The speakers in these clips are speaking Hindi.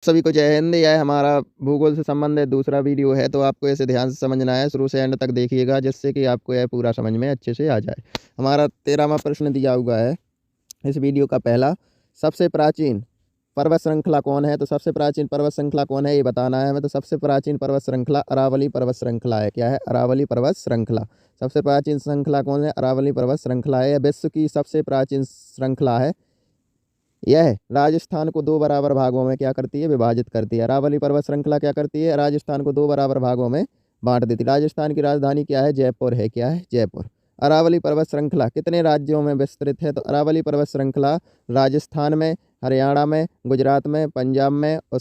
सभी को जय हिंद। यह हमारा भूगोल से संबंधित दूसरा वीडियो है, तो आपको इसे ध्यान से समझना है, शुरू से एंड तक देखिएगा, जिससे कि आपको यह पूरा समझ में अच्छे से आ जाए। हमारा 13वां प्रश्न दिया हुआ है इस वीडियो का पहला, सबसे प्राचीन पर्वत श्रृंखला कौन है? तो सबसे प्राचीन पर्वत श्रृंखला कौन है ये बताना है हमें। तो सबसे प्राचीन पर्वत श्रृंखला अरावली पर्वत श्रृंखला है। क्या है? अरावली पर्वत श्रृंखला। सबसे प्राचीन श्रृंखला कौन है? अरावली पर्वत श्रृंखला है। यह विश्व की सबसे प्राचीन श्रृंखला है। यह राजस्थान को 2 बराबर भागों में क्या करती है? विभाजित करती है। अरावली पर्वत श्रृंखला क्या करती है? राजस्थान को 2 बराबर भागों में बांट देती है। राजस्थान की राजधानी क्या है? जयपुर है। क्या है? जयपुर। अरावली पर्वत श्रृंखला कितने राज्यों में विस्तृत है? तो अरावली पर्वत श्रृंखला राजस्थान में, हरियाणा में, गुजरात में, पंजाब में और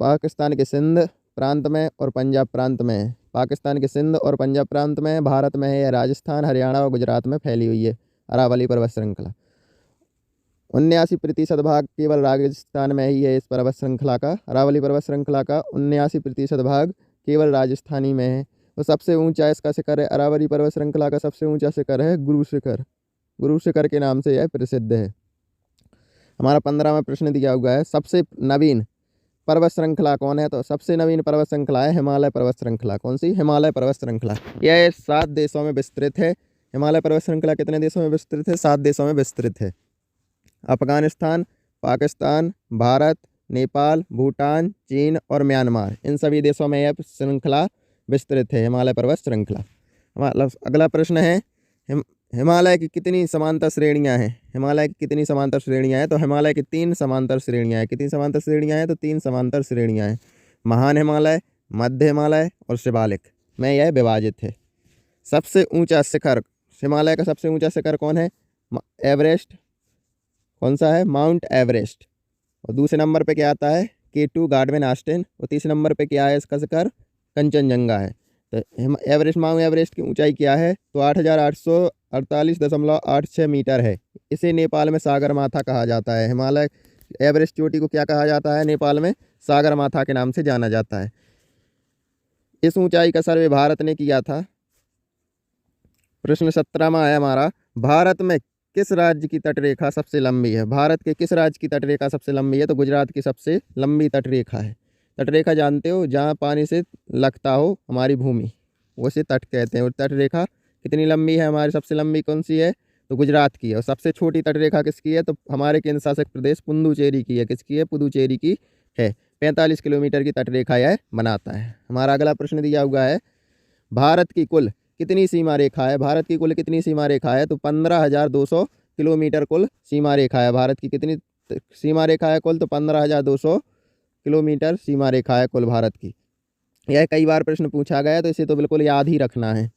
पाकिस्तान के सिंध प्रांत में और पंजाब प्रांत में है। पाकिस्तान के सिंध और पंजाब प्रांत में है, भारत में है। यह राजस्थान, हरियाणा और गुजरात में फैली हुई है अरावली पर्वत श्रृंखला। 79% भाग केवल राजस्थान में ही है। इस पर्वत श्रृंखला का, अरावली पर्वत श्रृंखला का 79% भाग केवल राजस्थानी में है। तो सबसे ऊंचा इसका शिखर है, अरावली पर्वत श्रृंखला का सबसे ऊंचा शिखर है गुरु शिखर। गुरु शिखर के नाम से यह प्रसिद्ध है। हमारा 15वां प्रश्न दिया हुआ है, सबसे नवीन पर्वत श्रृंखला कौन है? तो सबसे नवीन पर्वत श्रृंखला है हिमालय पर्वत श्रृंखला। कौन सी? हिमालय पर्वत श्रृंखला। यह 7 देशों में विस्तृत है। हिमालय पर्वत श्रृंखला कितने देशों में विस्तृत है? 7 देशों में विस्तृत है। अफगानिस्तान, पाकिस्तान, भारत, नेपाल, भूटान, चीन और म्यांमार, इन सभी देशों में यह श्रृंखला विस्तृत है, हिमालय पर्वत श्रृंखला। हमारा अगला प्रश्न है, हिमालय की कितनी समांतर श्रेणियां हैं? हिमालय की कितनी समांतर श्रेणियां हैं? तो हिमालय की 3 समांतर श्रेणियां हैं। कितनी समांतर श्रेणियां हैं? तो 3 समांतर श्रेणियां हैं। महान हिमालय, मध्य हिमालय और शिवालिक में यह विभाजित है। सबसे ऊंचा शिखर, हिमालय का सबसे ऊंचा शिखर कौन है? एवरेस्ट। कौन सा है? Mount Everest. और दूसरे नंबर पे क्या आता है? K2 गार्डवेन Austin. और तीसरे नंबर पे क्या है इसका शिखर? कंचनजंगा है। तो एवरेस्ट, माउंट एवरेस्ट की ऊंचाई क्या है? तो 8848.86 मीटर है। इसे नेपाल में सागरमाथा कहा जाता है। हिमालय एवरेस्ट चोटी को क्या कहा जाता है? नेपाल में सागरमाथा के नाम से जाना जाता है। इस ऊंचाई का सर्वे भारत ने किया था। प्रश्न 17वां है हमारा, भारत में किस राज्य की तटरेखा सबसे लंबी है? भारत के किस राज्य की तटरेखा सबसे लंबी है? तो गुजरात की सबसे लंबी तटरेखा है। तटरेखा जानते हो, जहाँ पानी से लगता हो हमारी भूमि, उसे तट कहते हैं। और तटरेखा कितनी लंबी है हमारी? सबसे लंबी कौन सी है? तो गुजरात की है। और सबसे छोटी तटरेखा किसकी है? तो हमारे केंद्र शासित प्रदेश पुडुचेरी की है। किसकी है? पुडुचेरी की है। 45 किलोमीटर की तटरेखा यह बनाता है। हमारा अगला प्रश्न दिया हुआ है, भारत की कुल कितनी सीमा रेखा है? भारत की कुल कितनी सीमा रेखा है? तो 15,200 किलोमीटर कुल सीमा रेखा है। भारत की कितनी सीमा रेखा है कुल? तो 15,200 किलोमीटर सीमा रेखा है कुल भारत की। यह कई बार प्रश्न पूछा गया, तो इसे तो बिल्कुल याद ही रखना है।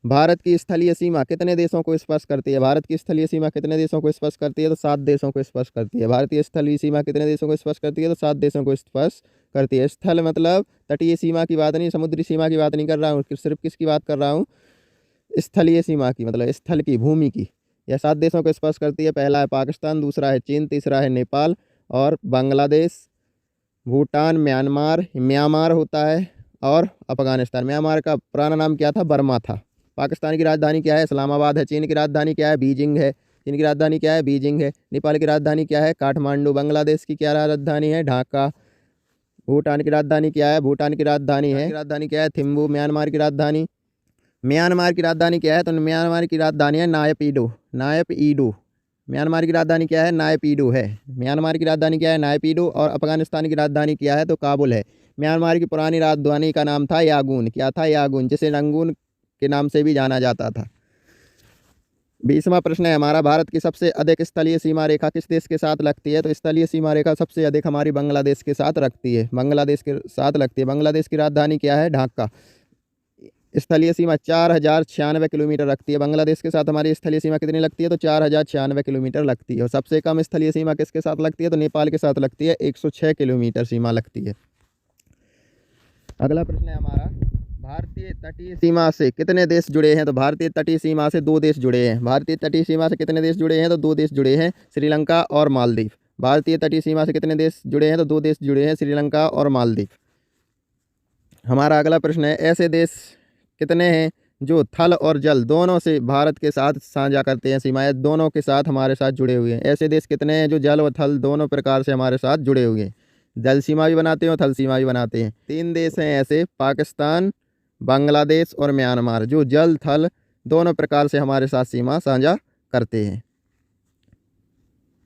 भारत की स्थलीय सीमा कितने देशों को स्पर्श करती है? भारत की स्थलीय सीमा कितने देशों को स्पर्श करती है? तो 7 देशों को स्पर्श करती है। भारतीय स्थलीय सीमा कितने देशों को स्पर्श करती है? तो 7 देशों को स्पर्श करती है। स्थल मतलब तटीय सीमा की बात नहीं, समुद्री सीमा की बात नहीं कर रहा हूँ, सिर्फ किसकी बात कर रहा हूँ? स्थलीय सीमा की, मतलब स्थल की, भूमि की। यह 7 देशों को स्पर्श करती है। पहला है पाकिस्तान, दूसरा है चीन, तीसरा है नेपाल और बांग्लादेश, भूटान, म्यांमार होता है और अफगानिस्तान। म्यांमार का पुराना नाम क्या था? बर्मा था। पाकिस्तान की राजधानी क्या है? इस्लामाबाद है। चीन की राजधानी क्या है? बीजिंग है। चीन की राजधानी क्या है? बीजिंग है। नेपाल की राजधानी क्या है? काठमांडू। बांग्लादेश की क्या राजधानी है? ढाका। भूटान की राजधानी क्या है? भूटान की राजधानी क्या है? थिम्पू। म्यांमार की राजधानी क्या है? तो म्यांमार की राजधानी है नायपीडो। म्यांमार की राजधानी क्या है? नायपीडो है। म्यांमार की राजधानी क्या है? नायपीडो। और अफगानिस्तान की राजधानी क्या है? तो काबुल है। म्यांमार की पुरानी राजधानी का नाम था यागून। क्या था? यागून, जिसे रंगून के नाम से भी जाना जाता था। 20वां प्रश्न है हमारा, भारत की सबसे अधिक स्थलीय सीमा रेखा किस देश के साथ लगती है? तो स्थलीय सीमा रेखा सबसे अधिक हमारी बांग्लादेश के साथ लगती है। बांग्लादेश के साथ लगती है। बांग्लादेश की राजधानी क्या है? ढाका। स्थलीय सीमा 4,096 किलोमीटर रखती है। बांग्लादेश के साथ हमारी स्थलीय सीमा कितनी लगती है? तो 4,096 किलोमीटर लगती है। और सबसे कम स्थलीय सीमा किसके साथ लगती है? तो नेपाल के साथ लगती है, 106 किलोमीटर सीमा लगती है। अगला प्रश्न है हमारा, भारतीय तटीय सीमा से कितने देश जुड़े हैं? तो भारतीय तटीय सीमा से 2 देश जुड़े हैं। भारतीय तटीय सीमा से कितने देश जुड़े हैं? तो 2 देश जुड़े हैं, श्रीलंका और मालदीव। भारतीय तटीय सीमा से कितने देश जुड़े हैं? तो 2 देश जुड़े हैं, श्रीलंका और मालदीव। हमारा अगला प्रश्न है, ऐसे देश कितने हैं जो थल और जल दोनों से भारत के साथ साझा करते हैं सीमाएं? दोनों के साथ हमारे साथ जुड़े हुए हैं। ऐसे देश कितने हैं जो जल और थल दोनों प्रकार से हमारे साथ जुड़े हुए हैं? जल सीमा भी बनाते हैं और थल सीमा भी बनाते हैं। 3 देश हैं ऐसे, पाकिस्तान, बांग्लादेश और म्यांमार, जो जल थल दोनों प्रकार से हमारे साथ सीमा साझा करते हैं।